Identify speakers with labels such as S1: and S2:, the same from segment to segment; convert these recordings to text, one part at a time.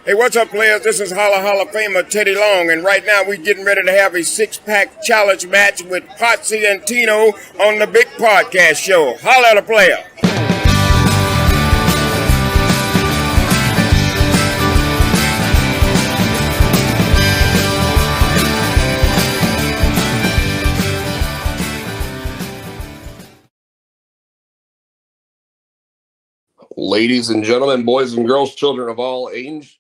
S1: Hey, what's up, players? This is Hall of Famer Teddy Long, and right now we're getting ready to have a six-pack challenge match with Potsy and Tino on the Big Podcast Show. Holla at a player.
S2: Ladies and gentlemen, boys and girls, children of all ages,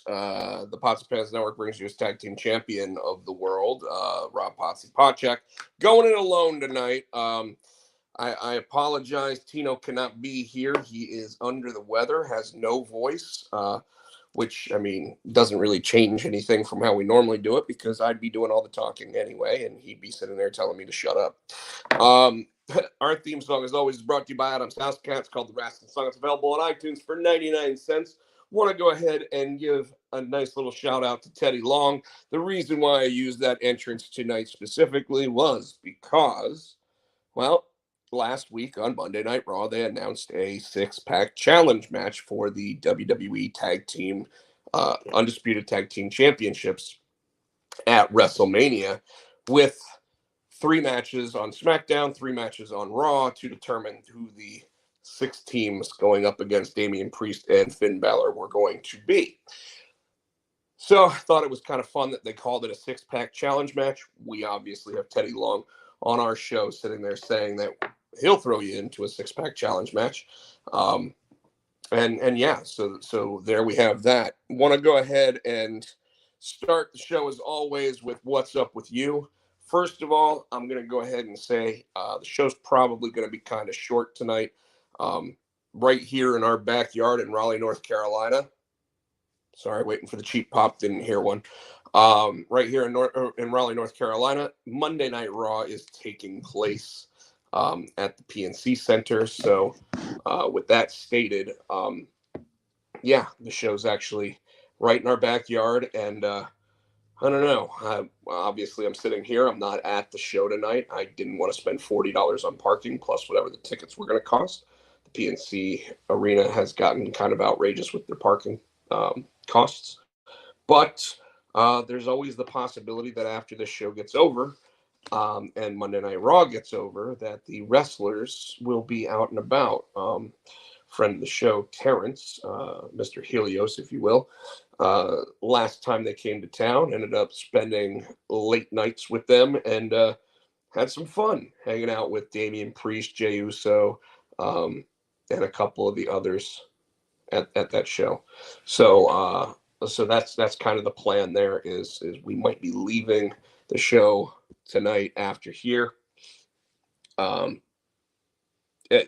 S2: the Potsy Pants Network brings you his tag team champion of the world, Rob Potsy Podcheck, going in alone tonight. I apologize. Tino cannot be here. He is under the weather, has no voice, which, I mean, doesn't really change anything from how we normally do it because I'd be doing all the talking anyway, and he'd be sitting there telling me to shut up. Our theme song, as always, is brought to you by Adam's House Cat. It's called The Rascal Song. It's available on iTunes for 99 cents. Want to go ahead and give a nice little shout out to Teddy Long. The reason why I used that entrance tonight specifically was because, well, last week on Monday Night Raw, they announced a six-pack challenge match for the WWE Tag Team, Undisputed Tag Team Championships at WrestleMania with 3 matches on SmackDown, 3 matches on Raw to determine who the 6 teams going up against Damian Priest and Finn Balor were going to be. So I thought it was kind of fun that they called it a six-pack challenge match. We obviously have Teddy Long on our show sitting there saying that he'll throw you into a six-pack challenge match. And yeah, so there we have that. Want to go ahead and start the show as always with what's up with you. First of all, I'm going to go ahead and say the show's probably going to be kind of short tonight. Right here in our backyard in Raleigh, North Carolina. Sorry, waiting for the cheap pop. Didn't hear one. Right here in Raleigh, North Carolina, Monday Night Raw is taking place at the PNC Center. So with that stated, yeah, the show's actually right in our backyard. And I don't know. Obviously, I'm sitting here. I'm not at the show tonight. I didn't want to spend $40 on parking plus whatever the tickets were going to cost. The PNC Arena has gotten kind of outrageous with their parking costs. But there's always the possibility that after this show gets over and Monday Night Raw gets over, that the wrestlers will be out and about. Friend of the show, Terrence, Mr. Helios, if you will. Last time they came to town, ended up spending late nights with them and had some fun hanging out with Damian Priest, Jey Uso, and a couple of the others at that show. So that's kind of the plan. There is we might be leaving the show tonight after here.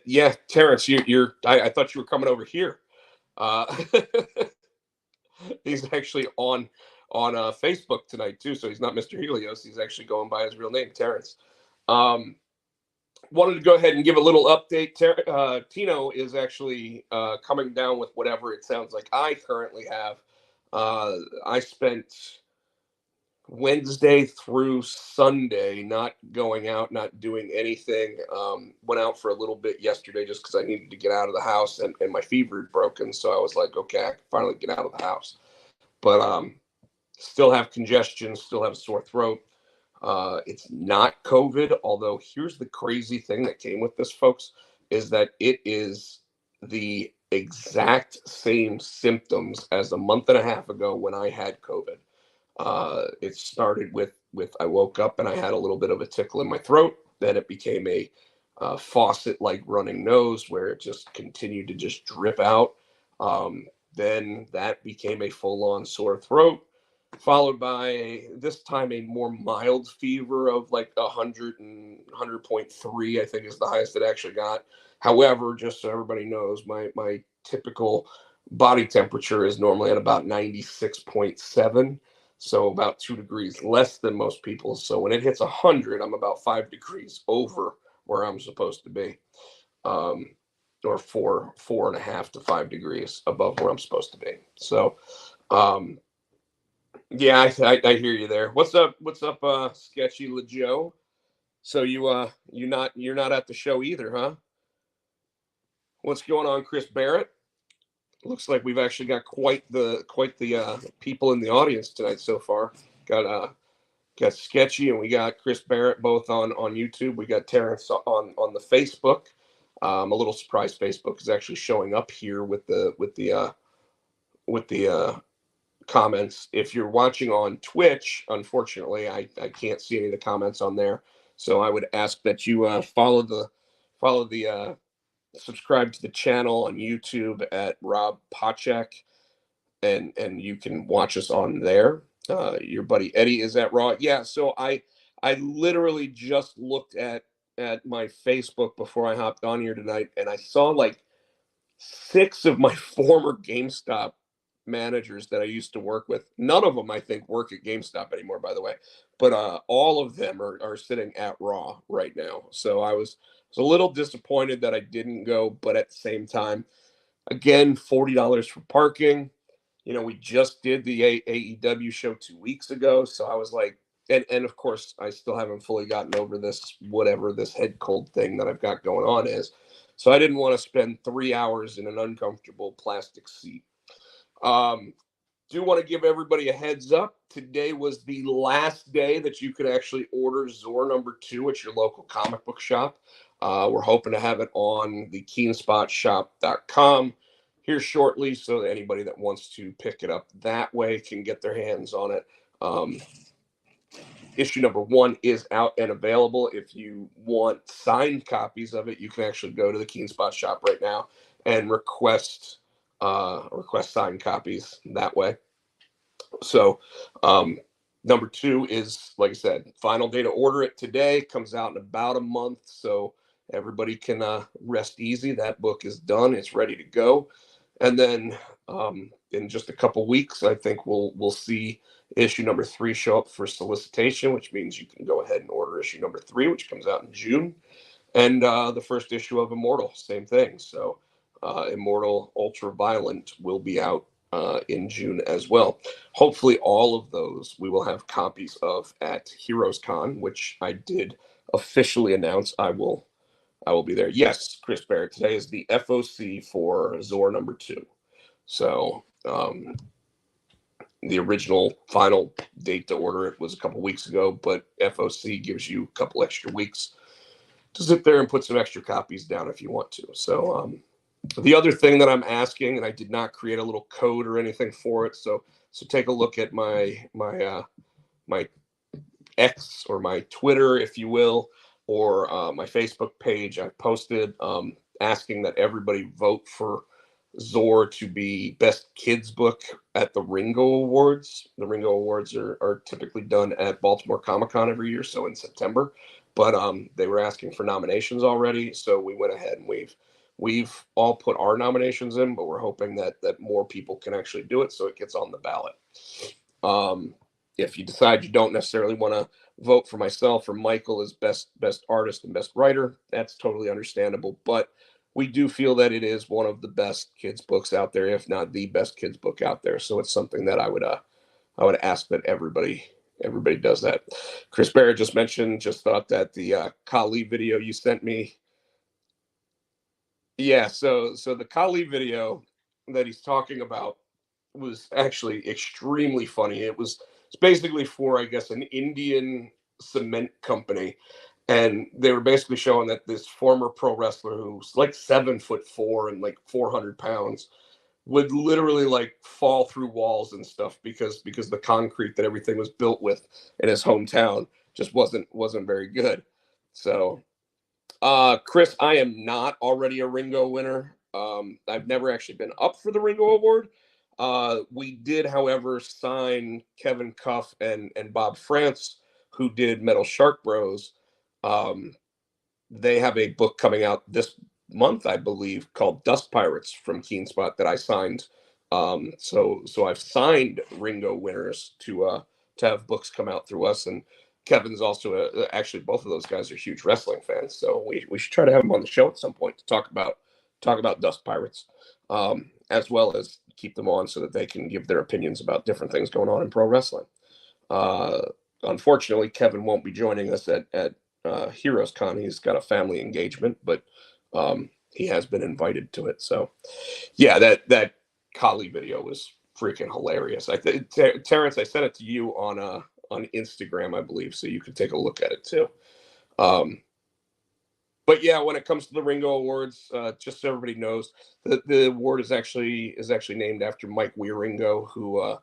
S2: Yeah, Terrence, you're. I thought you were coming over here. Uh, he's actually on Facebook tonight too, so he's not Mr. Helios. He's actually going by his real name, Terrence. Wanted to go ahead and give a little update. Tino is actually coming down with whatever it sounds like I currently have. I spent Wednesday through Sunday not going out, not doing anything. Went out for a little bit yesterday just because I needed to get out of the house and my fever had broken. So I was like, okay, I can finally get out of the house. But still have congestion, still have a sore throat. It's not COVID, although here's the crazy thing that came with this, folks, is that it is the exact same symptoms as a month and a half ago when I had COVID. It started with I woke up and I had a little bit of a tickle in my throat. Then it became a faucet-like running nose where it just continued to just drip out. Then that became a full-on sore throat, followed by this time a more mild fever of like 100.3, I think is the highest it actually got. However, just so everybody knows, my typical body temperature is normally at about 96.7. So about 2 degrees less than most people. So when it hits 100, I'm about 5 degrees over where I'm supposed to be, or 4.5 to 5 degrees above where I'm supposed to be. So, yeah, I hear you there. What's up? Sketchy LeJoe? So you're not at the show either, huh? What's going on, Chris Barrett? looks like we've actually got quite the people in the audience tonight so far. Got Sketchy and we got Chris Barrett both on YouTube. We got Terrence on the Facebook. A little surprised Facebook is actually showing up here with the comments. If you're watching on Twitch, unfortunately, I can't see any of the comments on there. So I would ask that you follow the subscribe to the channel on YouTube at Rob Pochek, and you can watch us on there. Your buddy Eddie is at Raw. Yeah, so I literally just looked at my Facebook before I hopped on here tonight, and I saw like 6 of my former GameStop managers that I used to work with. None of them, I think, work at GameStop anymore, by the way. But all of them are sitting at Raw right now. So I was a little disappointed that I didn't go, but at the same time, again, $40 for parking. You know, we just did the AEW show 2 weeks ago, so I was like, and of course, I still haven't fully gotten over this, whatever this head cold thing that I've got going on is. So I didn't want to spend 3 hours in an uncomfortable plastic seat. Do want to give everybody a heads up. Today was the last day that you could actually order Zor #2 at your local comic book shop. We're hoping to have it on the keenspotshop.com here shortly, so that anybody that wants to pick it up that way can get their hands on it. Issue #1 is out and available. If you want signed copies of it, you can actually go to the Keenspot shop right now and request signed copies that way. So #2 is, like I said, final day to order it today. Comes out in about a month, so everybody can rest easy. That book is done. It's ready to go. And then in just a couple weeks, I think we'll see issue #3 show up for solicitation, which means you can go ahead and order issue #3, which comes out in June. And the first issue of Immortal, same thing. So Immortal Ultraviolent will be out in June as well. Hopefully all of those we will have copies of at Heroes Con, which I did officially announce I will be there. Yes, Chris Barrett, today is the FOC for Zor #2. So the original final date to order it was a couple weeks ago, but FOC gives you a couple extra weeks to sit there and put some extra copies down if you want to. So the other thing that I'm asking, and I did not create a little code or anything for it, so take a look at my X or my Twitter, if you will, or my Facebook page. I posted asking that everybody vote for Zor to be best kids book at the Ringo Awards. The Ringo Awards are typically done at Baltimore Comic-Con every year, so in September. But they were asking for nominations already, so we went ahead and we've all put our nominations in, but we're hoping that more people can actually do it so it gets on the ballot. If you decide you don't necessarily want to vote for myself or Michael as best artist and best writer, that's totally understandable. But we do feel that it is one of the best kids books out there, if not the best kids book out there. So it's something that I would ask that everybody does that. Chris Barrett just thought that the Kali video you sent me. Yeah, so the Kali video that he's talking about was actually extremely funny. It's basically for, I guess, an Indian cement company, and they were basically showing that this former pro wrestler who's like 7'4" and like 400 pounds would literally like fall through walls and stuff because the concrete that everything was built with in his hometown just wasn't very good. So Chris, I am not already a Ringo winner. I've never actually been up for the Ringo Award. We did, however, sign Kevin Cuff and Bob France, who did Metal Shark Bros. They have a book coming out this month, I believe, called Dust Pirates from Keenspot that I signed. So I've signed Ringo winners to have books come out through us, and Kevin's also actually both of those guys are huge wrestling fans, so we should try to have them on the show at some point to talk about Dust Pirates, as well as keep them on so that they can give their opinions about different things going on in pro wrestling. Unfortunately, Kevin won't be joining us at Heroes Con. He's got a family engagement, but he has been invited to it. So yeah, that Kali video was freaking hilarious. Terrence, I sent it to you on Instagram, I believe, so you can take a look at it too. But yeah, when it comes to the Ringo Awards, just so everybody knows, the award is actually named after Mike Wieringo, who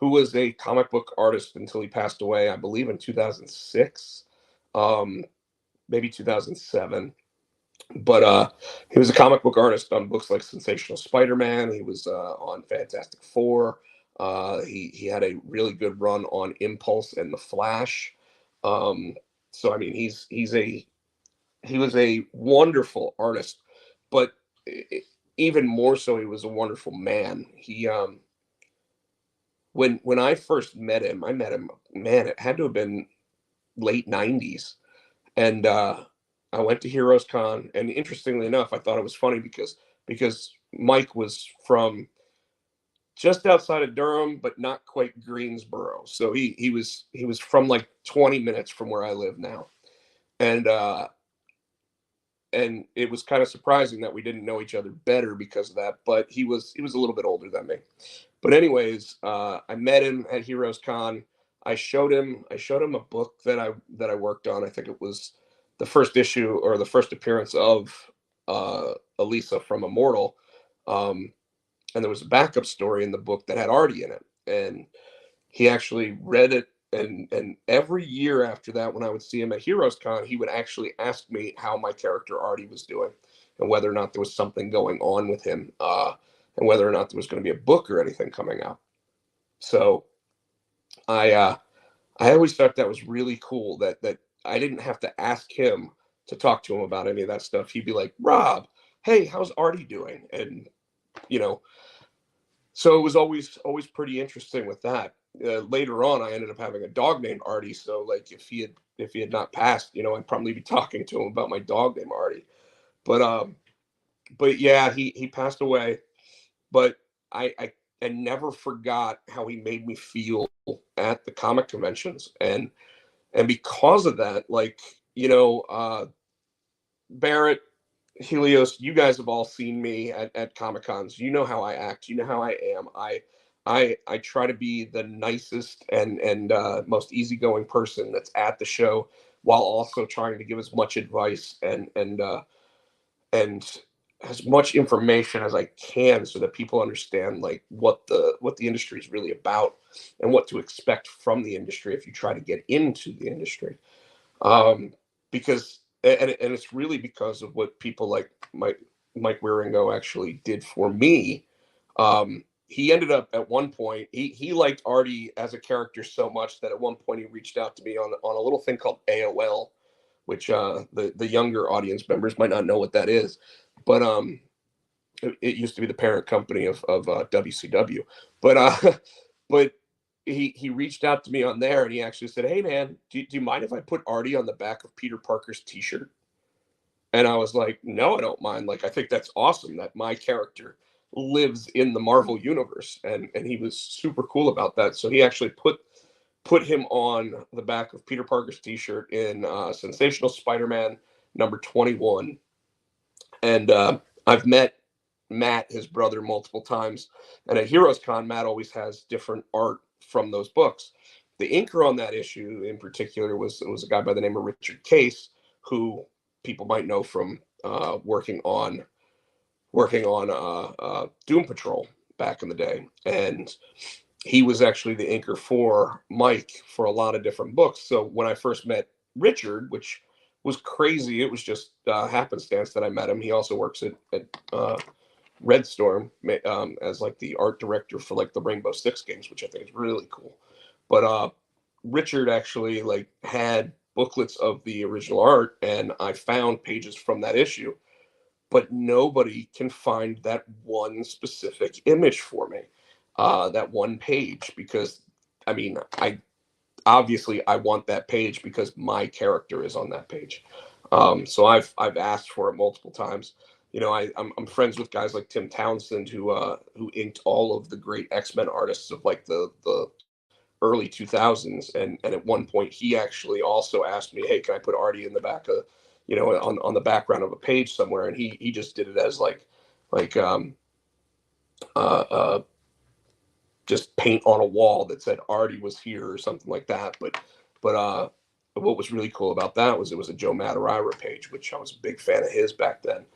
S2: was a comic book artist until he passed away, I believe, in 2006, maybe 2007. But he was a comic book artist on books like Sensational Spider-Man. He was on Fantastic Four. He had a really good run on Impulse and The Flash. So I mean, he was a wonderful artist, but even more so, he was a wonderful man. He when I first met him, man, it had to have been late '90s, and I went to Heroes Con, and interestingly enough, I thought it was funny because Mike was from just outside of Durham, but not quite Greensboro, so he was from like 20 minutes from where I live now, and and it was kind of surprising that we didn't know each other better because of that. But he was a little bit older than me. But anyways, I met him at Heroes Con. I showed him a book that I worked on. I think it was the first issue or the first appearance of Elisa from Immortal. Um, and there was a backup story in the book that had Artie in it, and he actually read it. And every year after that, when I would see him at Heroes Con, he would actually ask me how my character Artie was doing, and whether or not there was something going on with him, and whether or not there was going to be a book or anything coming out. So I I always thought that was really cool that I didn't have to ask him to talk to him about any of that stuff. He'd be like, Rob, hey, how's Artie doing? And you know, so it was always pretty interesting with that. Later on, I ended up having a dog named Artie. So like if he had not passed, I'd probably be talking to him about my dog named Artie. But but yeah, he passed away. But I never forgot how he made me feel at the comic conventions, and because of that, like Barrett, Helios, you guys have all seen me at Comic Cons. You know how I act. You know how I am. I try to be the nicest and most easygoing person that's at the show, while also trying to give as much advice and as much information as I can, so that people understand like what the industry is really about and what to expect from the industry if you try to get into the industry. Because and it's really because of what people like Mike Wieringo actually did for me. He ended up at one point, he liked Artie as a character so much that at one point he reached out to me on a little thing called AOL, which the younger audience members might not know what that is, but it used to be the parent company of WCW, but but he reached out to me on there, and he actually said, "Hey man, do you mind if I put Artie on the back of Peter Parker's T-shirt?" And I was like, "No, I don't mind. Like, I think that's awesome that my character lives in the Marvel universe," and he was super cool about that. So he actually put him on the back of Peter Parker's T-shirt in Sensational Spider-Man number 21. And I've met Matt, his brother, multiple times. And at Heroes Con, Matt always has different art from those books. The inker on that issue in particular was a guy by the name of Richard Case, who people might know from working on Doom Patrol back in the day. And he was actually the inker for Mike for a lot of different books. So when I first met Richard, which was crazy, it was just happenstance that I met him. He also works at Red Storm as like the art director for like the Rainbow Six games, which I think is really cool. But Richard actually like had booklets of the original art, and I found pages from that issue, but nobody can find that one specific image for me, that one page, because I mean, I want that page because my character is on that page. So I've asked for it multiple times. I'm friends with guys like Tim Townsend, who inked all of the great X-Men artists of like the early 2000s, and at one point he actually also asked me, hey, can I put Artie in the back of, on the background of a page somewhere, and he just did it as like just paint on a wall that said Artie was here or something like that. But what was really cool about that was it was a Joe Madureira page, which I was a big fan of his back then.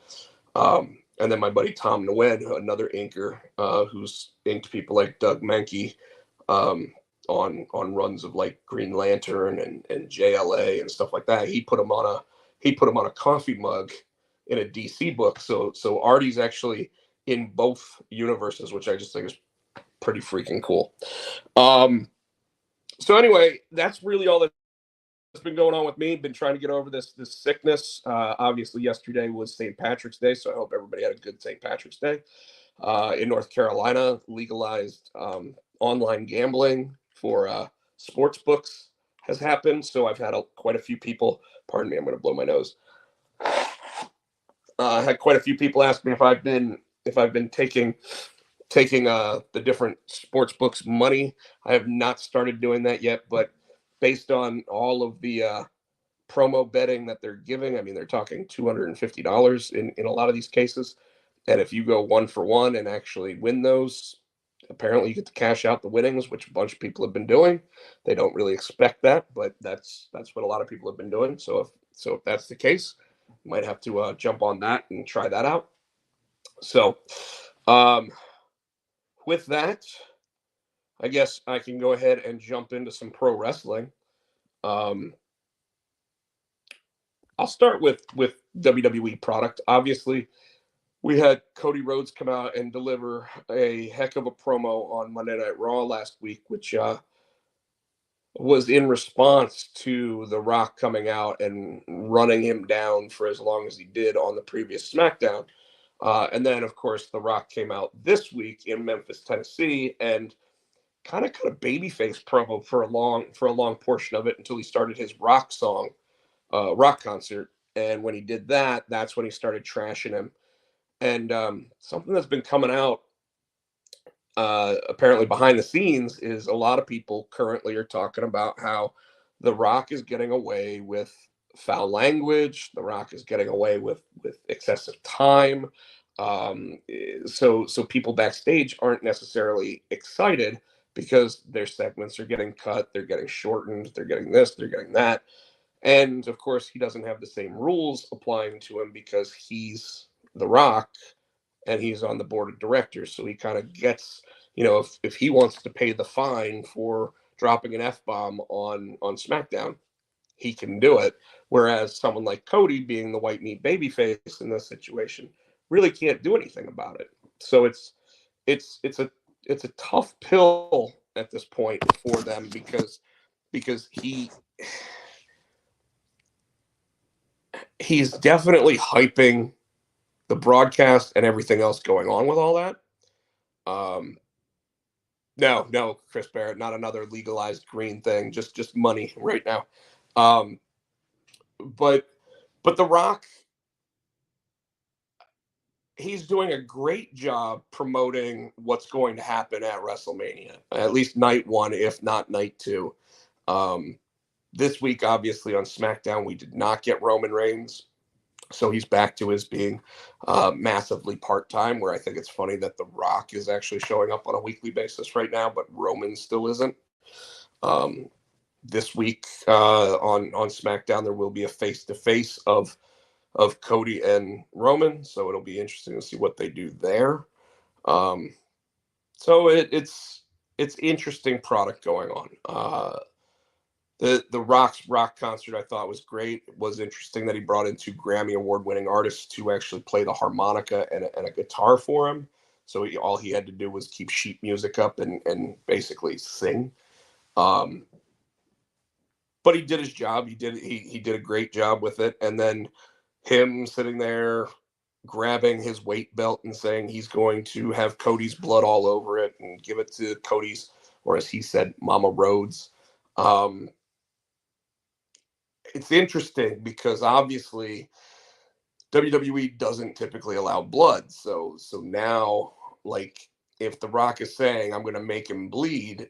S2: And then my buddy Tom Nguyen, another inker, who's inked people like Doug Menke, on runs of like Green Lantern and JLA and stuff like that. He put him on a coffee mug in a DC book. So Artie's actually in both universes, which I just think is pretty freaking cool. So anyway, that's really all that's been going on with me. Been trying to get over this sickness. Obviously, yesterday was St. Patrick's Day, so I hope everybody had a good St. Patrick's Day. In North Carolina, legalized online gambling for sports books has happened. So I've had quite a few people. Pardon me, I'm going to blow my nose. Had quite a few people ask me if I've been taking the different sports books money. I have not started doing that yet, but based on all of the promo betting that they're giving, I mean, they're talking $250 in a lot of these cases. And if you go 1-for-1 and actually win those, apparently you get to cash out the winnings, which a bunch of people have been doing. They don't really expect that, but that's what a lot of people have been doing. So if that's the case, you might have to jump on that and try that out. So with that, I guess I can go ahead and jump into some pro wrestling. I'll start with WWE product. Obviously, we had Cody Rhodes come out and deliver a heck of a promo on Monday Night Raw last week, which was in response to The Rock coming out and running him down for as long as he did on the previous SmackDown. And then, of course, The Rock came out this week in Memphis, Tennessee, and kind of cut a babyface promo for a long portion of it until he started his rock concert. And when he did that, that's when he started trashing him. And something that's been coming out apparently behind the scenes is a lot of people currently are talking about how The Rock is getting away with foul language. The Rock is getting away with excessive time. So people backstage aren't necessarily excited because their segments are getting cut, they're getting shortened, they're getting this, they're getting that. And of course, he doesn't have the same rules applying to him because he's The Rock and he's on the board of directors. So he kind of gets, if he wants to pay the fine for dropping an F-bomb on SmackDown, he can do it. Whereas someone like Cody, being the white meat babyface in this situation, really can't do anything about it. So it's a tough pill at this point for them because he's definitely hyping the broadcast and everything else going on with all that. No, Chris Barrett, not another legalized green thing, just money right now. But The Rock, he's doing a great job promoting what's going to happen at WrestleMania, at least night one, if not night two. This week, obviously, on SmackDown, we did not get Roman Reigns. So he's back to his being massively part-time, where I think it's funny that The Rock is actually showing up on a weekly basis right now, but Roman still isn't. This week on SmackDown, there will be a face-to-face of Cody and Roman, so it'll be interesting to see what they do there. So it's interesting product going on. The Rock's rock concert I thought was great. It was interesting that he brought in 2 Grammy Award-winning artists to actually play the harmonica and a guitar for him. So all he had to do was keep sheet music up and basically sing. But he did his job. He did a great job with it. And then him sitting there grabbing his weight belt and saying he's going to have Cody's blood all over it and give it to Cody's, or as he said, Mama Rhodes. It's interesting because obviously WWE doesn't typically allow blood. So now, like, if The Rock is saying, I'm going to make him bleed,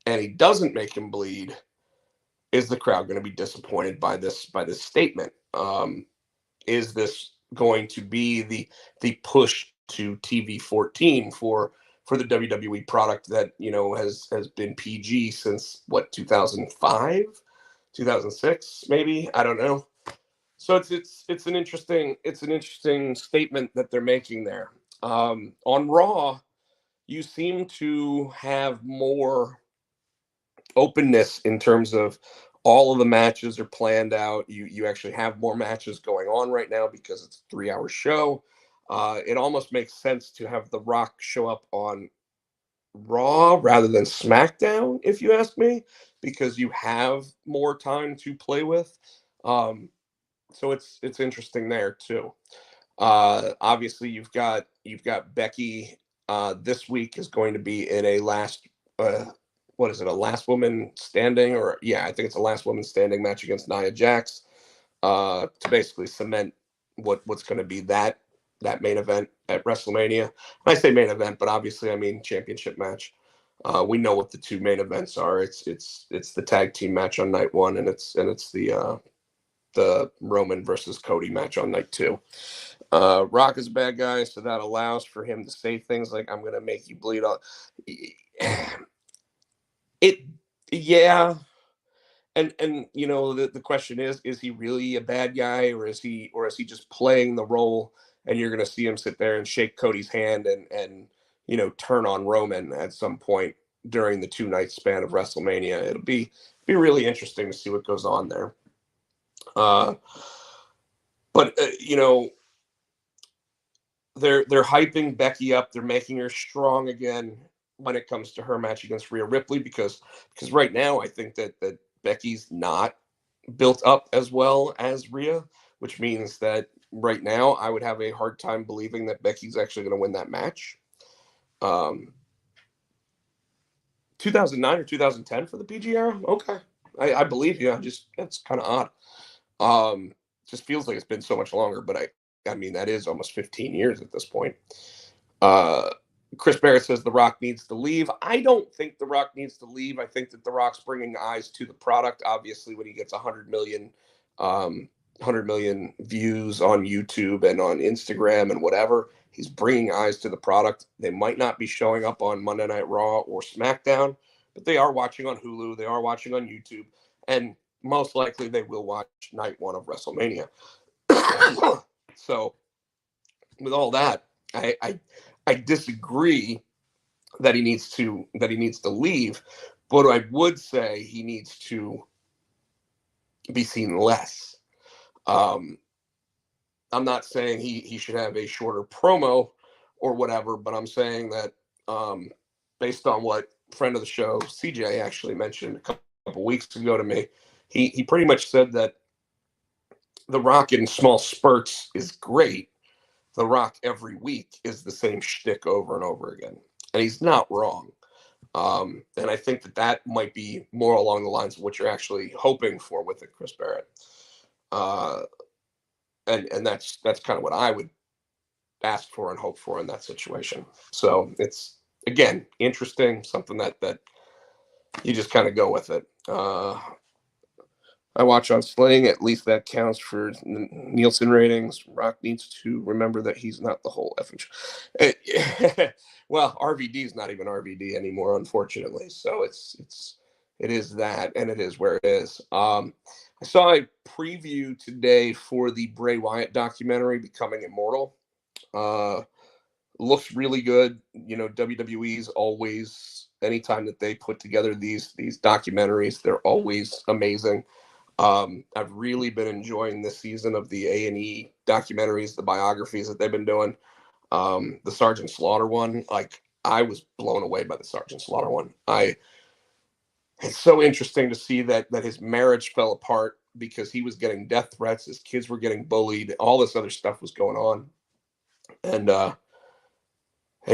S2: and he doesn't make him bleed, is the crowd going to be disappointed by this statement? Is this going to be the push to TV 14 for the WWE product that has been PG since what, 2005, 2006 maybe, I don't know. So it's an interesting statement that they're making there. On Raw, you seem to have more openness in terms of all of the matches are planned out. You actually have more matches going on right now because it's a 3-hour show. It almost makes sense to have The Rock show up on Raw rather than SmackDown, if you ask me, because you have more time to play with. So it's interesting there too. Obviously, you've got Becky. This week is going to be in a last. What is it? A last woman standing, or yeah, I think it's a last woman standing match against Nia Jax. To basically cement what's going to be that main event at WrestleMania. And I say main event, but obviously I mean championship match. We know what the two main events are. It's the tag team match on night one, and it's the Roman versus Cody match on night two. Rock is a bad guy, so that allows for him to say things like, "I'm gonna make you bleed." It, yeah, and the question is he really a bad guy, or is he just playing the role? And you're gonna see him sit there and shake Cody's hand and turn on Roman at some point during the 2 night span of WrestleMania. It'll be really interesting to see what goes on there. But they're hyping Becky up. They're making her strong again when it comes to her match against Rhea Ripley, because right now I think that Becky's not built up as well as Rhea, which means that right now I would have a hard time believing that Becky's actually going to win that match. 2009 or 2010 for the PG era? Okay. I believe you. That's kind of odd. Just feels like it's been so much longer, but I mean, that is almost 15 years at this point. Chris Barrett says The Rock needs to leave. I don't think The Rock needs to leave. I think that The Rock's bringing eyes to the product. Obviously, when he gets 100 million views on YouTube and on Instagram and whatever, he's bringing eyes to the product. They might not be showing up on Monday Night Raw or SmackDown, but they are watching on Hulu. They are watching on YouTube, and most likely they will watch night one of WrestleMania. So, with all that, I disagree that he needs to leave, but I would say he needs to be seen less. I'm not saying he should have a shorter promo or whatever, but I'm saying that based on what friend of the show CJ actually mentioned a couple weeks ago to me, he pretty much said that The Rock in small spurts is great. The Rock every week is the same shtick over and over again, and he's not wrong. And I think that might be more along the lines of what you're actually hoping for with it, Chris Barrett. And that's kind of what I would ask for and hope for in that situation. So it's, again, interesting, something that you just kind of go with it. I watch on Sling. At least that counts for Nielsen ratings. Rock needs to remember that he's not the whole effing show. Well, RVD is not even RVD anymore, unfortunately. So it is that, and it is where it is. I saw a preview today for the Bray Wyatt documentary, Becoming Immortal. Looks really good. WWE's always, anytime that they put together these documentaries, they're always amazing. I've really been enjoying this season of the A&E documentaries, the biographies that they've been doing. The Sergeant Slaughter one, like, I was blown away by the Sergeant Slaughter one. It's so interesting to see that his marriage fell apart because he was getting death threats, his kids were getting bullied, all this other stuff was going on, and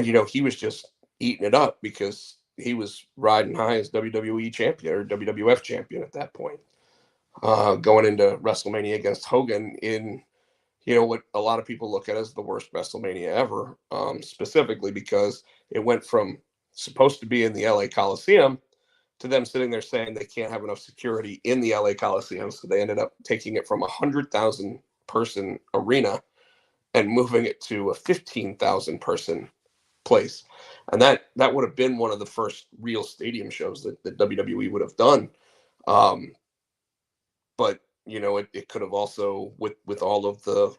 S2: he was just eating it up because he was riding high as WWE champion or WWF champion at that point. Going into WrestleMania against Hogan in, what a lot of people look at as the worst WrestleMania ever, specifically because it went from supposed to be in the LA Coliseum to them sitting there saying they can't have enough security in the LA Coliseum. So they ended up taking it from 100,000 person arena and moving it to a 15,000 person place. And that would have been one of the first real stadium shows that WWE would have done. Um, but it could have also, with all of the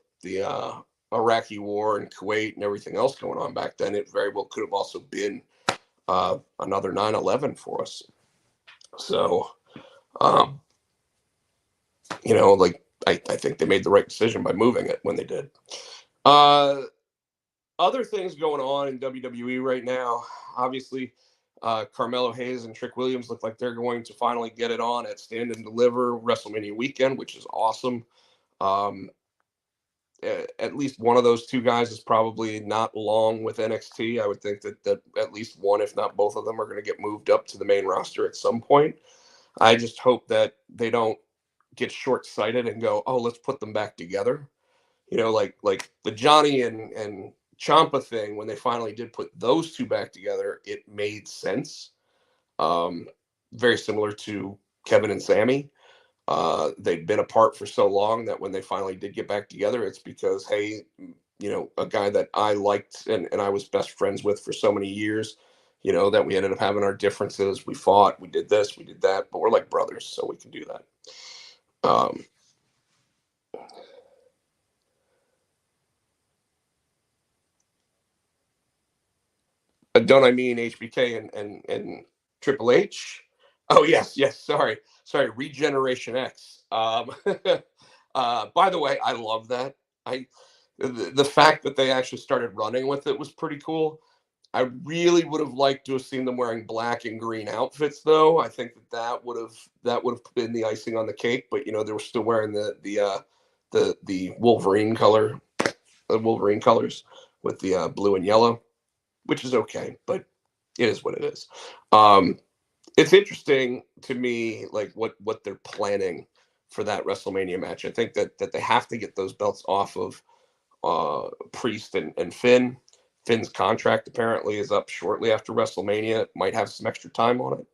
S2: Iraqi war and Kuwait and everything else going on back then, it very well could have also been another 9/11 for us. So, um, like I think they made the right decision by moving it when they did. Other things going on in WWE right now, obviously. Carmelo Hayes and Trick Williams look like they're going to finally get it on at Stand and Deliver WrestleMania weekend, which is awesome. Um, at least one of those two guys is probably not long with NXT. I would think that at least one, if not both of them, are going to get moved up to the main roster at some point. I just hope that they don't get short-sighted and go, oh, let's put them back together. Like the Johnny and Ciampa thing, when they finally did put those two back together, it made sense. Very similar to Kevin and Sammy. They'd been apart for so long that when they finally did get back together, it's because, hey, a guy that I liked and I was best friends with for so many years, that we ended up having our differences. We fought, we did this, we did that, but we're like brothers, so we can do that. Don't I mean HBK and Triple H? Oh yes, Sorry, Regeneration X. By the way, I love that. The fact that they actually started running with it was pretty cool. I really would have liked to have seen them wearing black and green outfits, though. I think that would have been the icing on the cake. But they were still wearing the Wolverine color, the Wolverine colors with the blue and yellow, which is okay, but it is what it is. It's interesting to me, like what they're planning for that WrestleMania match. I think that they have to get those belts off of Priest and Finn. Finn's contract apparently is up shortly after WrestleMania. It might have some extra time on it.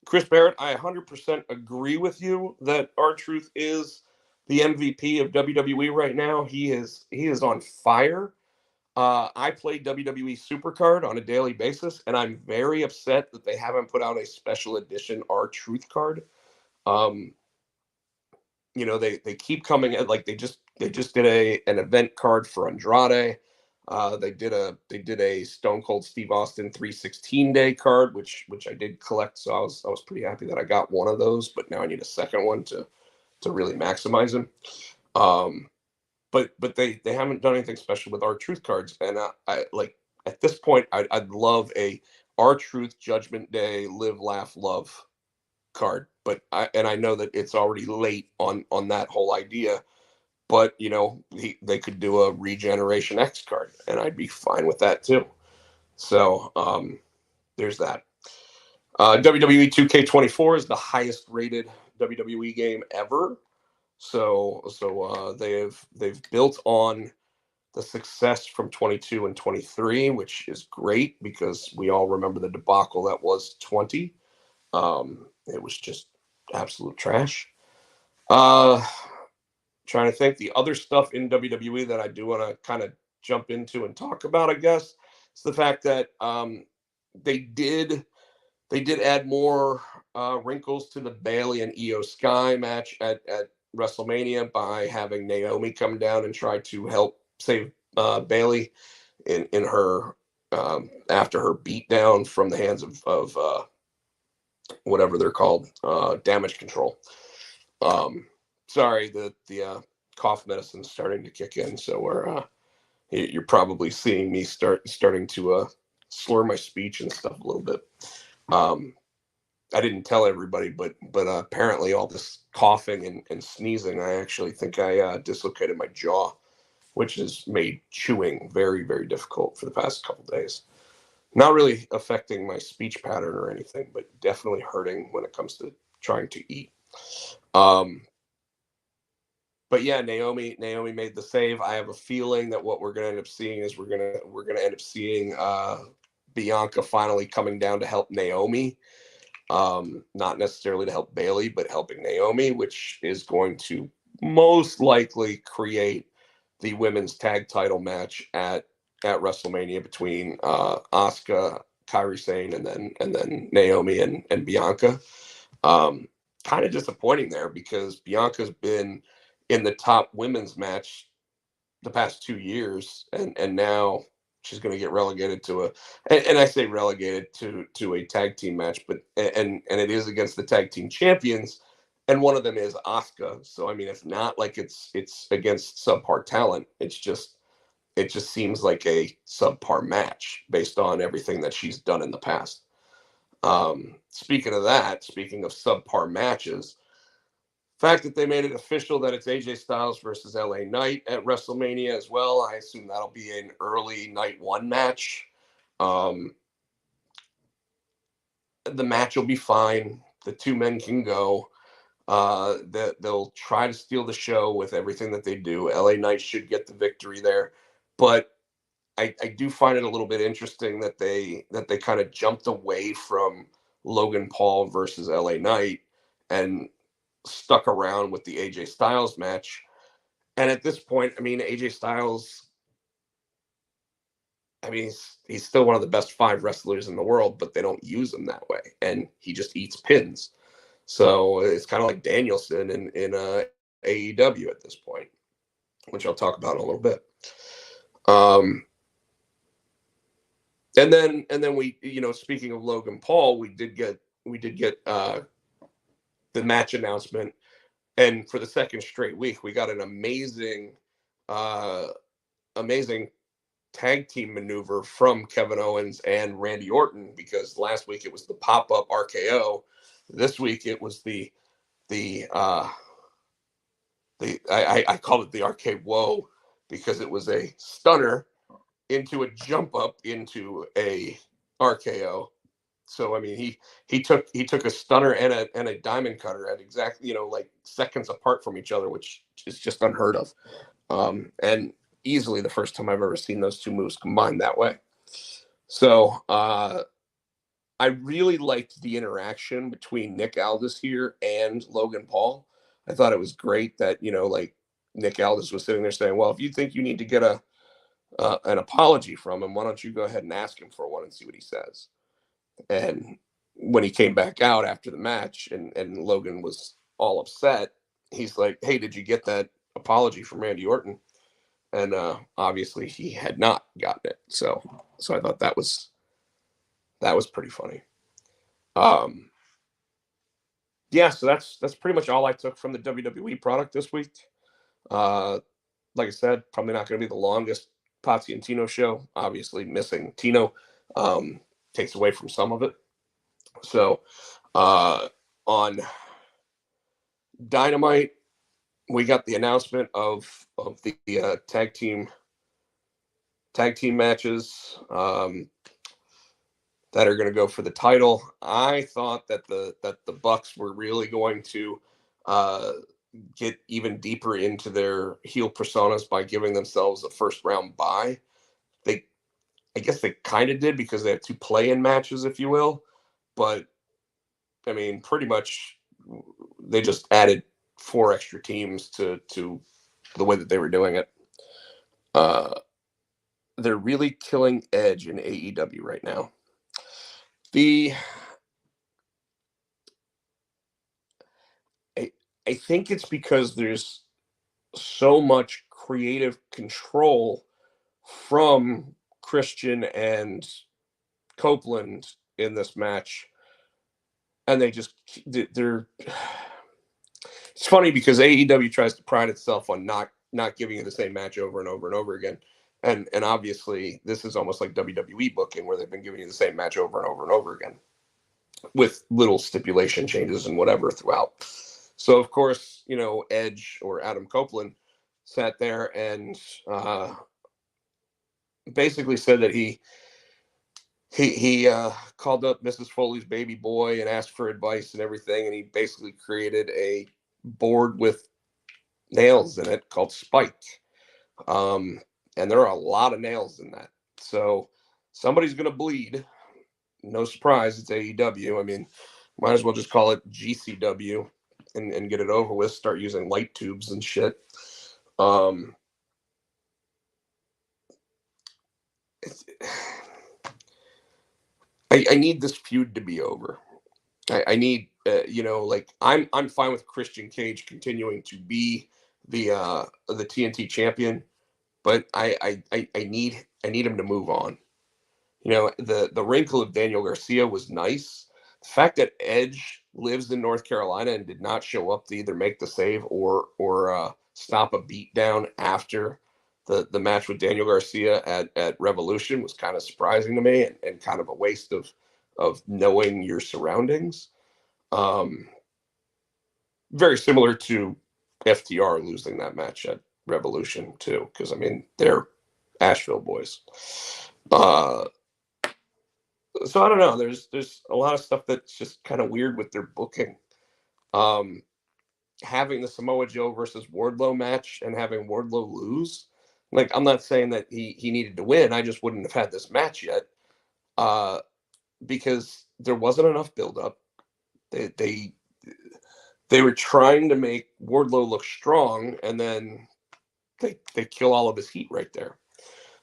S2: Chris Barrett, I 100% agree with you that R-Truth is the MVP of WWE right now. He is on fire. I play WWE Supercard on a daily basis, and I'm very upset that they haven't put out a special edition R-Truth card. They keep coming at, like, they just did an event card for Andrade. They did a Stone Cold Steve Austin 316 day card, which I did collect, so I was pretty happy that I got one of those. But now I need a second one to really maximize him. But they haven't done anything special with R-Truth cards, and I like at this point I'd love a R-Truth Judgment Day Live Laugh Love card. But I know that it's already late on that whole idea. But they could do a Regeneration X card, and I'd be fine with that too. So there's that. WWE 2K24 is the highest rated WWE game ever. So they've built on the success from 22 and 23, which is great because we all remember the debacle that was 20. It was just absolute trash. Trying to think the other stuff in WWE that I do want to kind of jump into and talk about, I guess, is the fact that they did add more wrinkles to the Bayley and Io Sky match at WrestleMania by having Naomi come down and try to help save Bayley in her after her beatdown from the hands of whatever they're called, Damage Control. Sorry, the cough medicine's starting to kick in, so you're probably seeing me starting to slur my speech and stuff a little bit. I didn't tell everybody, but apparently all this coughing and sneezing, I actually think I dislocated my jaw, which has made chewing very, very difficult for the past couple days. Not really affecting my speech pattern or anything, but definitely hurting when it comes to trying to eat. But yeah, Naomi made the save. I have a feeling that what we're going to end up seeing is we're going to end up seeing Bianca finally coming down to help Naomi. Not necessarily to help Bayley, but helping Naomi, which is going to most likely create the women's tag title match at WrestleMania between Asuka, Kairi Sane, and then Naomi and Bianca. Kind of disappointing there because Bianca's been in the top women's match the past 2 years, and now she's going to get relegated to and I say relegated to a tag team match, but and it is against the tag team champions, and one of them is Asuka. So I mean, it's not like it's against subpar talent. It just seems like a subpar match based on everything that she's done in the past. Speaking of subpar matches, fact that they made it official that it's AJ Styles versus LA Knight at WrestleMania as well. I assume that'll be an early night one match. The match will be fine. The two men can go. They'll try to steal the show with everything that they do. LA Knight should get the victory there, but I do find it a little bit interesting that they kind of jumped away from Logan Paul versus LA Knight and stuck around with the AJ Styles match. And at this point, I mean, AJ Styles, I mean, he's still one of the best 5 wrestlers in the world, but they don't use him that way, and he just eats pins. So it's kind of like Danielson in AEW at this point, which I'll talk about in a little bit. And then we, speaking of Logan Paul, we did get the match announcement, and for the second straight week, we got an amazing tag team maneuver from Kevin Owens and Randy Orton, because last week it was the pop-up RKO. This week it was I called it the RK Whoa, because it was a stunner into a jump up into a RKO. So I mean, he took a stunner and a diamond cutter at exactly like seconds apart from each other, which is just unheard of. And easily the first time I've ever seen those two moves combined that way. So I really liked the interaction between Nick Aldis here and Logan Paul. I thought it was great that like Nick Aldis was sitting there saying, well, if you think you need to get an apology from him, why don't you go ahead and ask him for one and see what he says. And when he came back out after the match and Logan was all upset, he's like, hey, did you get that apology from Randy Orton? And obviously he had not gotten it. So I thought that was pretty funny. Yeah, so that's pretty much all I took from the WWE product this week. Like I said, probably not going to be the longest Potsy and Tino show. Obviously, missing Tino takes away from some of it. So on Dynamite, we got the announcement of the tag team matches that are going to go for the title. I thought that the Bucks were really going to get even deeper into their heel personas by giving themselves a first round bye. I guess they kind of did, because they have 2 play-in matches, if you will. But I mean, pretty much they just added 4 extra teams to the way that they were doing it. They're really killing Edge in AEW right now. I think it's because there's so much creative control from Christian and Copeland in this match, and they're it's funny because AEW tries to pride itself on not giving you the same match over and over and over again, and obviously this is almost like WWE booking, where they've been giving you the same match over and over and over again with little stipulation changes and whatever throughout. So of course, Edge or Adam Copeland sat there and basically said that he called up Mrs. Foley's baby boy and asked for advice and everything, and he basically created a board with nails in it called Spike. And there are a lot of nails in that. So somebody's going to bleed. No surprise, it's AEW. I mean, might as well just call it GCW and get it over with. Start using light tubes and shit. it's, I need this feud to be over. I need, like I'm fine with Christian Cage continuing to be the TNT champion, but I need him to move on. The wrinkle of Daniel Garcia was nice. The fact that Edge lives in North Carolina and did not show up to either make the save or stop a beatdown after the match with Daniel Garcia at Revolution was kind of surprising to me, and kind of a waste of knowing your surroundings. Um, Very similar to FTR losing that match at Revolution too, because I mean they're Asheville boys. Uh, so I don't know. There's a lot of stuff that's just kind of weird with their booking. Um, Having the Samoa Joe versus Wardlow match and having Wardlow lose. Like, I'm not saying that he needed to win. I just wouldn't have had this match yet, uh, because there wasn't enough buildup. They they were trying to make Wardlow look strong, and then they kill all of his heat right there.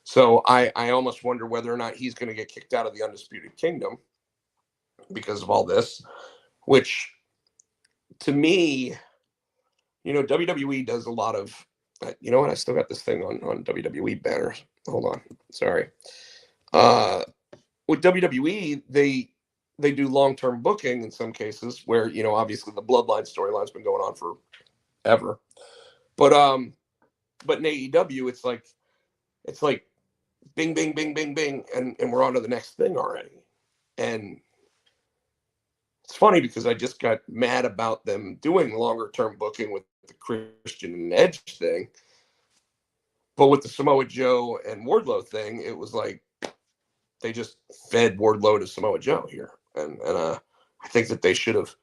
S2: So I almost wonder whether or not he's going to get kicked out of the Undisputed Kingdom because of all this, which to me, WWE does a lot of, you know what? I still got this thing on WWE banner. Hold on. Sorry. Uh, with WWE, they do long-term booking in some cases where, obviously the Bloodline storyline's been going on forever. But in AEW, it's like bing, bing, bing, bing, bing, and we're on to the next thing already. And it's funny because I just got mad about them doing longer term booking with the Christian and Edge thing. But with the Samoa Joe and Wardlow thing, it was like they just fed Wardlow to Samoa Joe here. And I think that they should have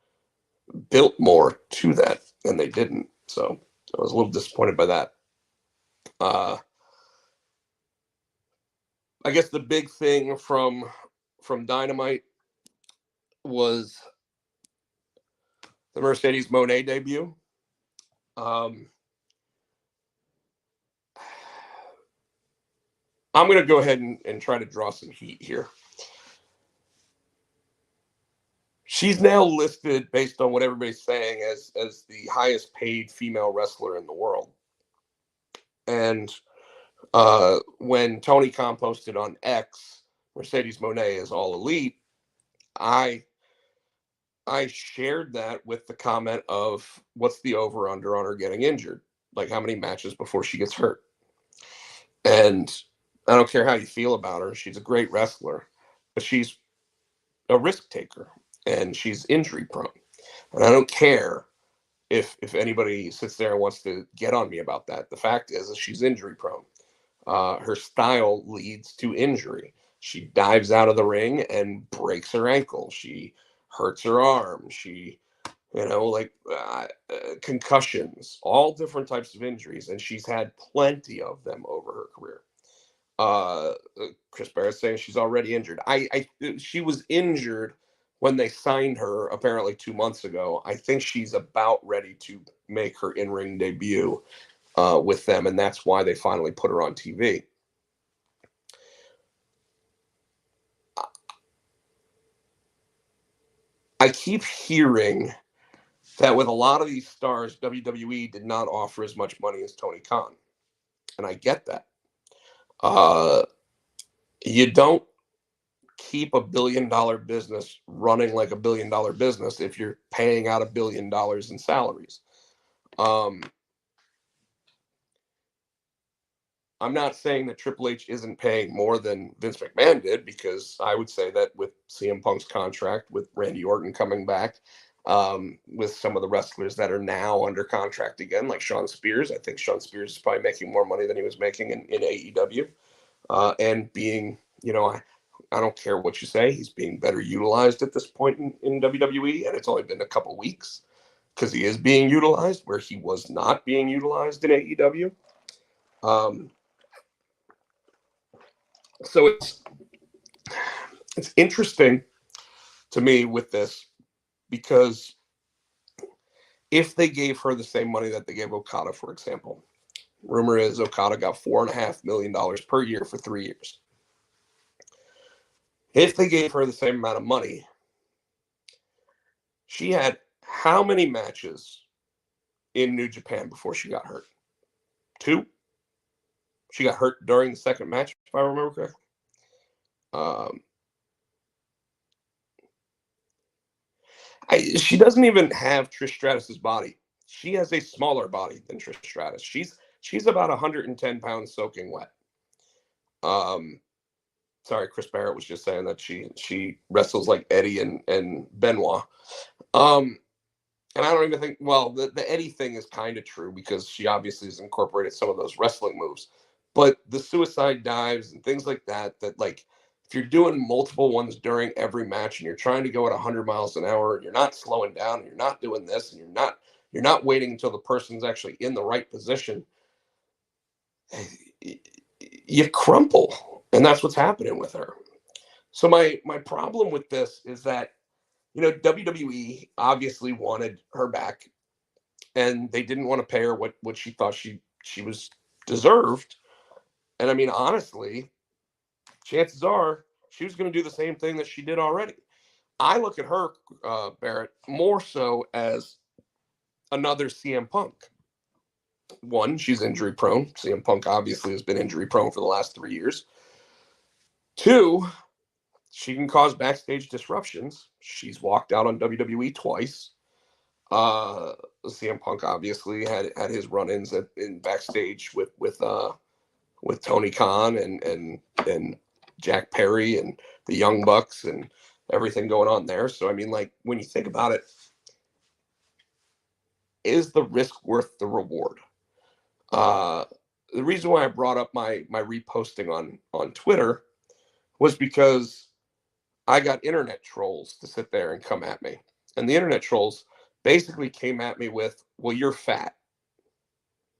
S2: built more to that, and they didn't. So I was a little disappointed by that. I guess the big thing from Dynamite was the Mercedes Moné debut. I'm going to go ahead and try to draw some heat here. She's now listed, based on what everybody's saying, as the highest paid female wrestler in the world. And when Tony Khan posted on X, Mercedes Moné is all elite, I shared that with the comment of, what's the over-under on her getting injured? Like, how many matches before she gets hurt? And I don't care how you feel about her. She's a great wrestler, but she's a risk taker, and she's injury prone. And I don't care if anybody sits there and wants to get on me about that. The fact is that she's injury prone. Her style leads to injury. She dives out of the ring and breaks her ankle. She hurts her arm. She, concussions, all different types of injuries, and she's had plenty of them over her career. Chris Barrett's saying she's already injured. She was injured when they signed her apparently 2 months ago. I think she's about ready to make her in-ring debut with them, and that's why they finally put her on TV. I keep hearing that with a lot of these stars, WWE did not offer as much money as Tony Khan, and I get that. You don't keep $1 billion business running like $1 billion business if you're paying out $1 billion in salaries. I'm not saying that Triple H isn't paying more than Vince McMahon did, because I would say that with CM Punk's contract, with Randy Orton coming back, with some of the wrestlers that are now under contract again, like Shawn Spears, I think Shawn Spears is probably making more money than he was making in AEW. And being, I don't care what you say, he's being better utilized at this point in WWE, and it's only been a couple weeks because he is being utilized where he was not being utilized in AEW. So it's interesting to me with this, because if they gave her the same money that they gave Okada, for example, rumor is Okada got $4.5 million per year for 3 years. If they gave her the same amount of money, she had how many matches in New Japan before she got hurt? 2. She got hurt during the second match, if I remember correctly. She doesn't even have Trish Stratus's body. She has a smaller body than Trish Stratus. She's about 110 pounds soaking wet. Sorry, Chris Barrett was just saying that she wrestles like Eddie and Benoit. And I don't even think, well, the Eddie thing is kind of true because she obviously has incorporated some of those wrestling moves. But the suicide dives and things like that, like, if you're doing multiple ones during every match and you're trying to go at 100 miles an hour and you're not slowing down and you're not doing this and you're not waiting until the person's actually in the right position, you crumple. And that's what's happening with her. So my problem with this is that, WWE obviously wanted her back, and they didn't want to pay her what she thought she was deserved. And I mean, honestly, chances are she was going to do the same thing that she did already. I look at her, Barrett, more so as another CM Punk. One, she's injury prone. CM Punk obviously has been injury prone for the last 3 years. 2, she can cause backstage disruptions. She's walked out on WWE twice. CM Punk obviously had his run-ins in backstage with Tony Khan and Jack Perry and the Young Bucks and everything going on there. So I mean, like, when you think about it, is the risk worth the reward? The reason why I brought up my reposting on Twitter was because I got internet trolls to sit there and come at me. And the internet trolls basically came at me with, well, you're fat.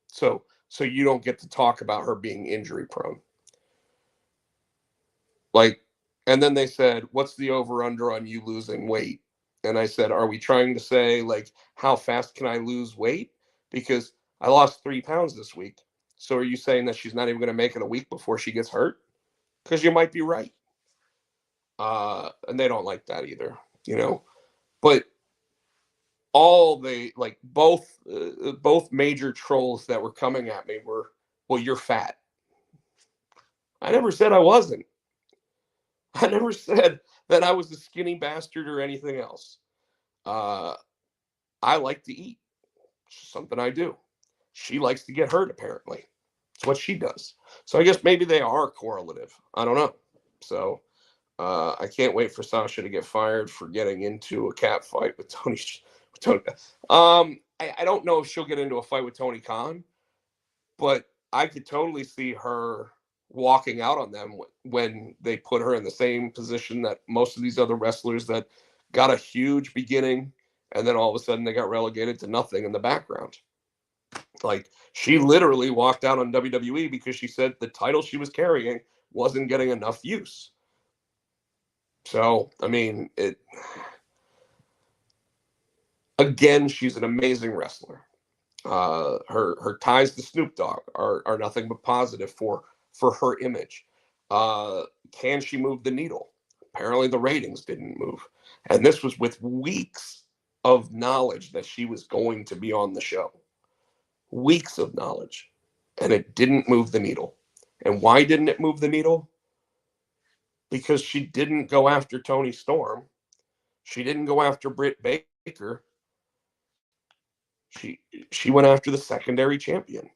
S2: So you don't get to talk about her being injury prone. Like, and then they said, what's the over under on you losing weight? And I said, are we trying to say, like, how fast can I lose weight? Because I lost 3 pounds this week. So are you saying that she's not even going to make it a week before she gets hurt? Because you might be right. And they don't like that either, But all both major trolls that were coming at me were, well, you're fat. I never said I wasn't. I never said that I was a skinny bastard or anything else. I like to eat. It's something I do. She likes to get hurt, apparently. It's what she does. So I guess maybe they are correlative. I don't know. So I can't wait for Sasha to get fired for getting into a cat fight with Tony. I don't know if she'll get into a fight with Tony Khan, but I could totally see her walking out on them when they put her in the same position that most of these other wrestlers that got a huge beginning and then all of a sudden they got relegated to nothing in the background. Like, she literally walked out on WWE because she said the title she was carrying wasn't getting enough use. So, I mean, again, she's an amazing wrestler. Her ties to Snoop Dogg are nothing but positive for her image. Can she move the needle? Apparently the ratings didn't move. And this was with weeks of knowledge that she was going to be on the show. Weeks of knowledge. And it didn't move the needle. And why didn't it move the needle? Because she didn't go after Toni Storm. She didn't go after Britt Baker. She went after the secondary champion.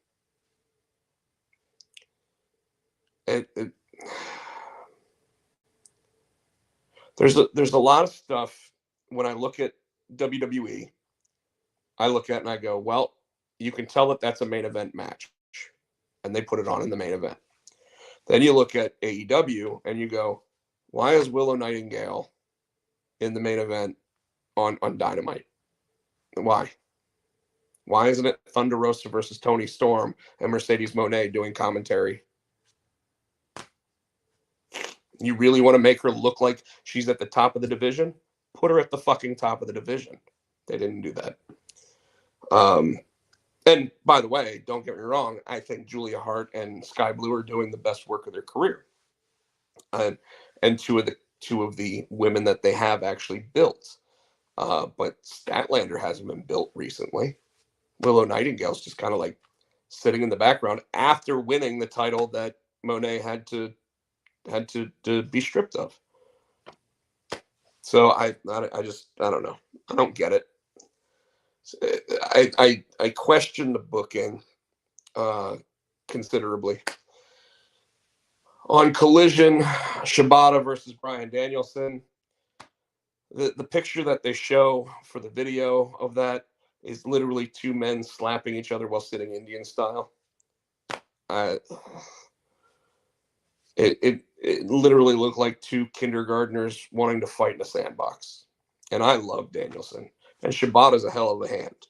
S2: There's a lot of stuff when I look at WWE. I look at and I go, well, you can tell that that's a main event match, and they put it on in the main event. Then you look at AEW and you go, why is Willow Nightingale in the main event on Dynamite? Why? Why isn't it Thunder Rosa versus Toni Storm and Mercedes Moné doing commentary? You really want to make her look like she's at the top of the division? Put her at the fucking top of the division. They didn't do that. And by the way, don't get me wrong, I think Julia Hart and Sky Blue are doing the best work of their career. And two of two of the women that they have actually built. But Statlander hasn't been built recently. Willow Nightingale's just kind of like sitting in the background after winning the title that Monet had to be stripped of. So I don't know. I don't get it. I question the booking considerably. On Collision, Shibata versus Bryan Danielson. The picture that they show for the video of that is literally two men slapping each other while sitting Indian style. It literally looked like two kindergartners wanting to fight in a sandbox. And I love Danielson. And Shibata's a hell of a hand.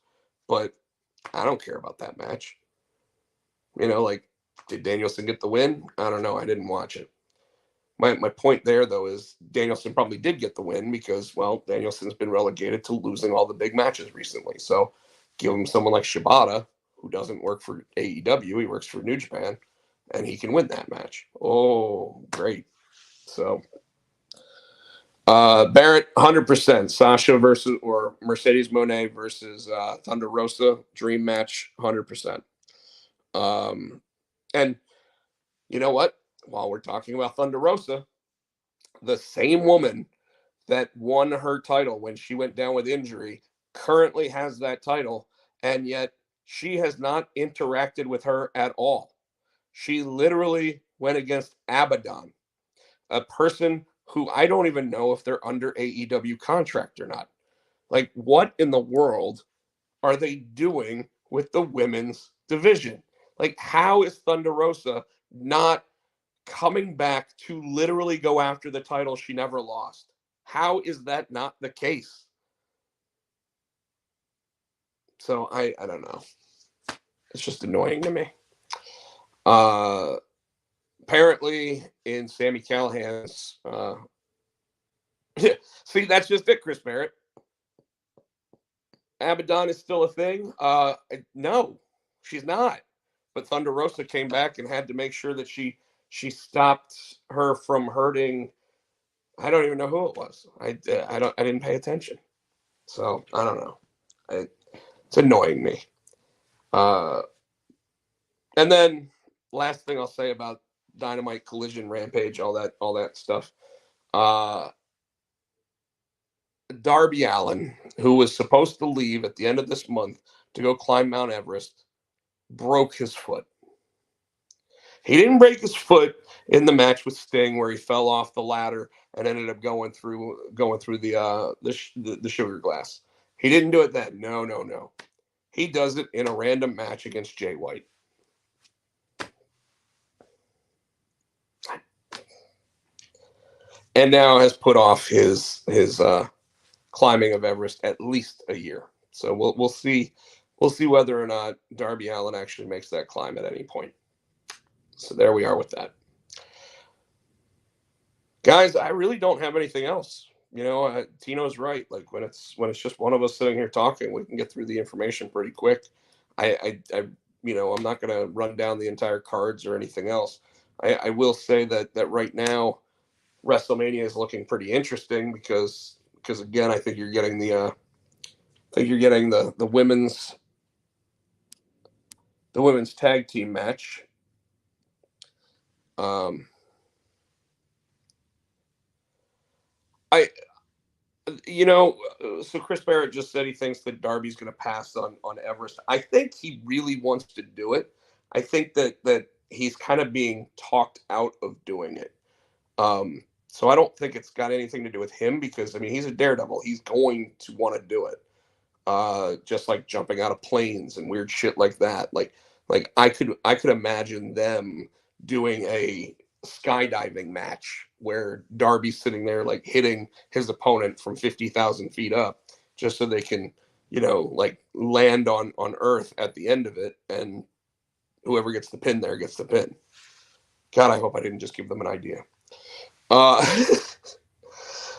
S2: But I don't care about that match. You know, like, did Danielson get the win? I don't know. I didn't watch it. My point there, though, is Danielson probably did get the win because, well, Danielson's been relegated to losing all the big matches recently. So give him someone like Shibata, who doesn't work for AEW, he works for New Japan, and he can win that match. Oh, great. So Barrett, 100%. Sasha versus, or Mercedes Moné versus Thunder Rosa, dream match, 100%. And you know what? While we're talking about Thunder Rosa, the same woman that won her title when she went down with injury currently has that title, and yet she has not interacted with her at all. She literally went against Abaddon, a person who I don't even know if they're under AEW contract or not. Like, what in the world are they doing with the women's division? Like, how is Thunder Rosa not coming back to literally go after the title she never lost? How is that not the case? So I don't know. It's just annoying to me. Apparently in Sami Callihan's see, that's just it, Chris Barrett. Abaddon is still a thing? No, she's not. But Thunder Rosa came back and had to make sure that she stopped her from hurting. I don't even know who it was. I didn't pay attention. So I don't know. It's annoying me. And then last thing I'll say about Dynamite, Collision, Rampage, all that stuff. Darby Allin, who was supposed to leave at the end of this month to go climb Mount Everest, broke his foot. He didn't break his foot in the match with Sting where he fell off the ladder and ended up going through the sugar glass. He didn't do it then. No. He does it in a random match against Jay White. And now has put off his climbing of Everest at least a year. So we'll see whether or not Darby Allin actually makes that climb at any point. So there we are with that. Guys, I really don't have anything else. You know, Tino's right. Like when it's just one of us sitting here talking, we can get through the information pretty quick. I you know, I'm not going to run down the entire cards or anything else. I will say that right now WrestleMania is looking pretty interesting because again, I think you're getting the women's tag team match. So Chris Barrett just said he thinks that Darby's going to pass on Everest. I think he really wants to do it. I think that he's kind of being talked out of doing it. So I don't think it's got anything to do with him because, I mean, he's a daredevil. He's going to want to do it. Just like jumping out of planes and weird shit like that. Like I could imagine them doing a skydiving match where Darby's sitting there like hitting his opponent from 50,000 feet up just so they can, you know, like land on Earth at the end of it, and whoever gets the pin there gets the pin. God, I hope I didn't just give them an idea.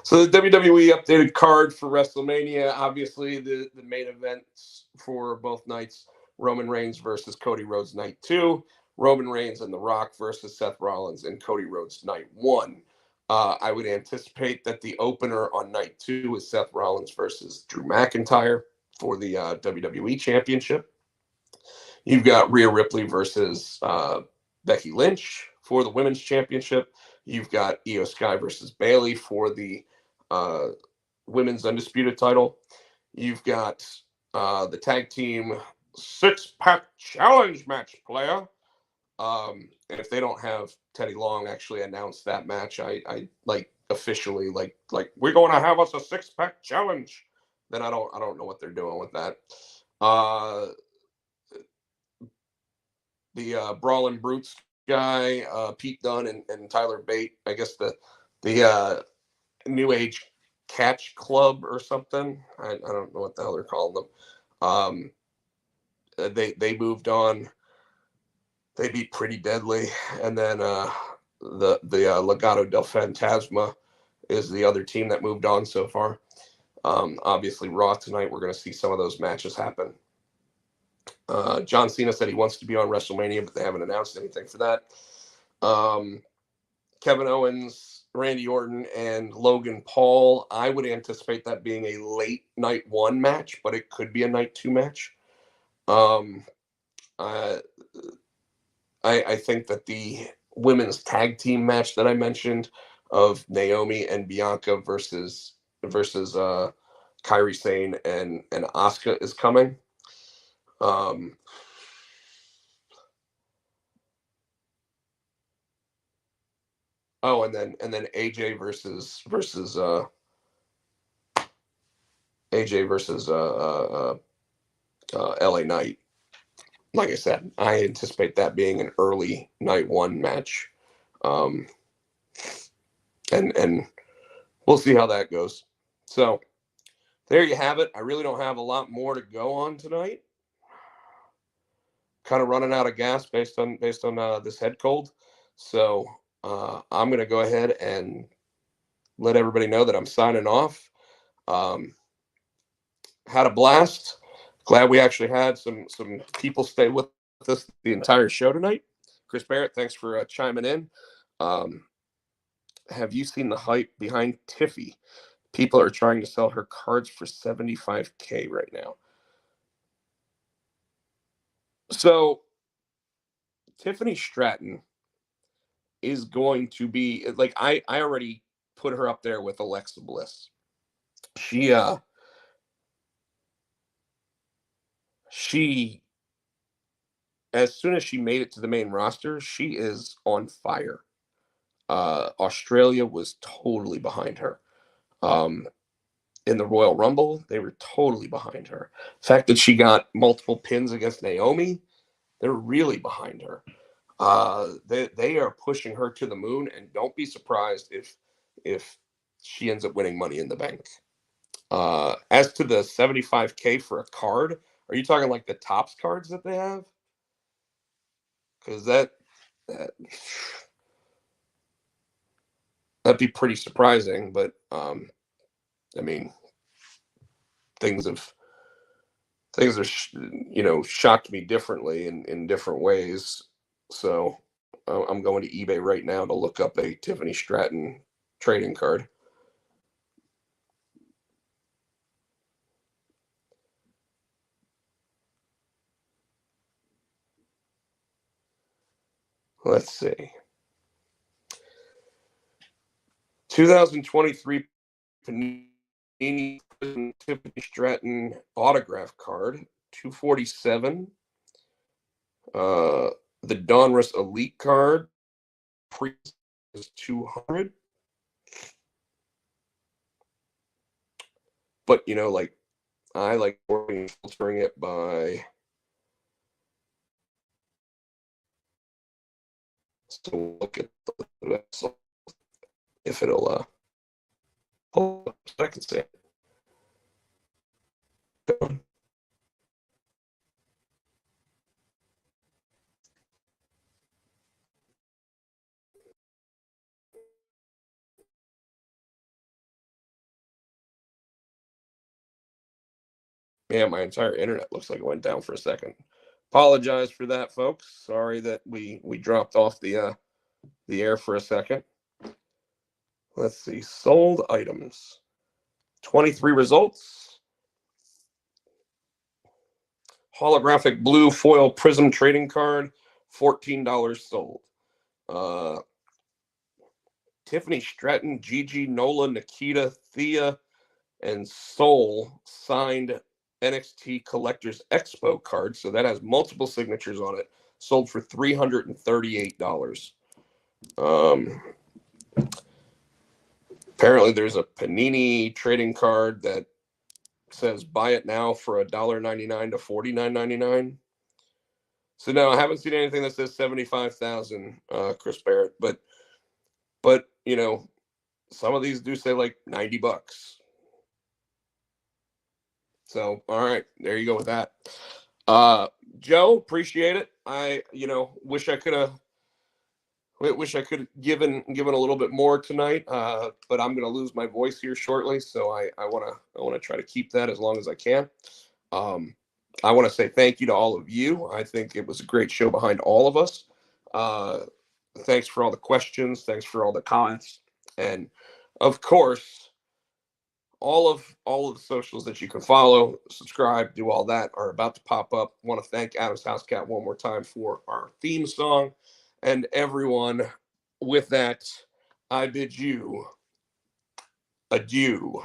S2: So the WWE updated card for WrestleMania, obviously the main events for both nights, Roman Reigns versus Cody Rhodes night 2, Roman Reigns and The Rock versus Seth Rollins and Cody Rhodes night 1. I would anticipate that the opener on night 2 is Seth Rollins versus Drew McIntyre for the WWE Championship. You've got Rhea Ripley versus Becky Lynch for the Women's Championship. You've got Io Sky versus Bayley for the Women's Undisputed title. You've got the tag team 6-pack challenge match, player. And if they don't have Teddy Long actually announce that match, I like officially like we're going to have us a 6-pack challenge. Then I don't know what they're doing with that. The Brawling Brutes guy, Pete Dunne and Tyler Bate. I guess the New Age Catch Club or something. I don't know what the hell they're calling them. They moved on. They beat Pretty Deadly, and then the Legado del Fantasma is the other team that moved on so far. Obviously, Raw tonight, we're going to see some of those matches happen. John Cena said he wants to be on WrestleMania, but they haven't announced anything for that. Kevin Owens, Randy Orton, and Logan Paul. I would anticipate that being a late night 1 match, but it could be a night 2 match. I think that the women's tag team match that I mentioned of Naomi and Bianca versus Kairi Sane and Asuka is coming. Oh, and then AJ versus LA Knight. Like I said, I anticipate that being an early night 1 match. And we'll see how that goes. So there you have it. I really don't have a lot more to go on tonight. Kind of running out of gas based on this head cold. So I'm going to go ahead and let everybody know that I'm signing off. Had a blast. Glad we actually had some people stay with us the entire show tonight. Chris Barrett, thanks for chiming in. Have you seen the hype behind Tiffy? People are trying to sell her cards for $75K right now. So Tiffany Stratton is going to be like I already put her up there with Alexa Bliss. She as soon as she made it to the main roster, she is on fire. Australia was totally behind her. In the Royal Rumble, they were totally behind her. The fact that she got multiple pins against Naomi, they're really behind her. They are pushing her to the moon, and don't be surprised if she ends up winning Money in the Bank. As to the $75K for a card, are you talking like the Topps cards that they have? Because that'd be pretty surprising, but I mean, things are shocked me differently in different ways. So I'm going to eBay right now to look up a Tiffany Stratton trading card. Let's see. 2023 Panini Tiffany Stratton autograph card, 247. The Donruss Elite card, pre is 200. But like I like filtering it by. So look at if it'll hold up so I can see it. Man, my entire internet looks like it went down for a second. Apologize for that, folks. Sorry that we dropped off the air for a second. Let's see. Sold items. 23 results. Holographic blue foil prism trading card. $14 sold. Tiffany Stratton, Gigi, Nola, Nikita, Thea, and Soul signed NXT Collectors Expo card. So that has multiple signatures on it. Sold for $338. Apparently there's a Panini trading card that says buy it now for $1.99 to $49.99. So no, I haven't seen anything that says 75,000, Chris Barrett, but you know, some of these do say like $90. So all right, there you go with that. Joe, appreciate it. I wish I could have given a little bit more tonight, but I'm going to lose my voice here shortly, so I want to try to keep that as long as I can. I want to say thank you to all of you. I think it was a great show behind all of us. Thanks for all the questions. Thanks for all the comments, and of course, all of the socials that you can follow, subscribe, do all that are about to pop up. I want to thank Adam's House Cat one more time for our theme song, and everyone. With that, I bid you adieu.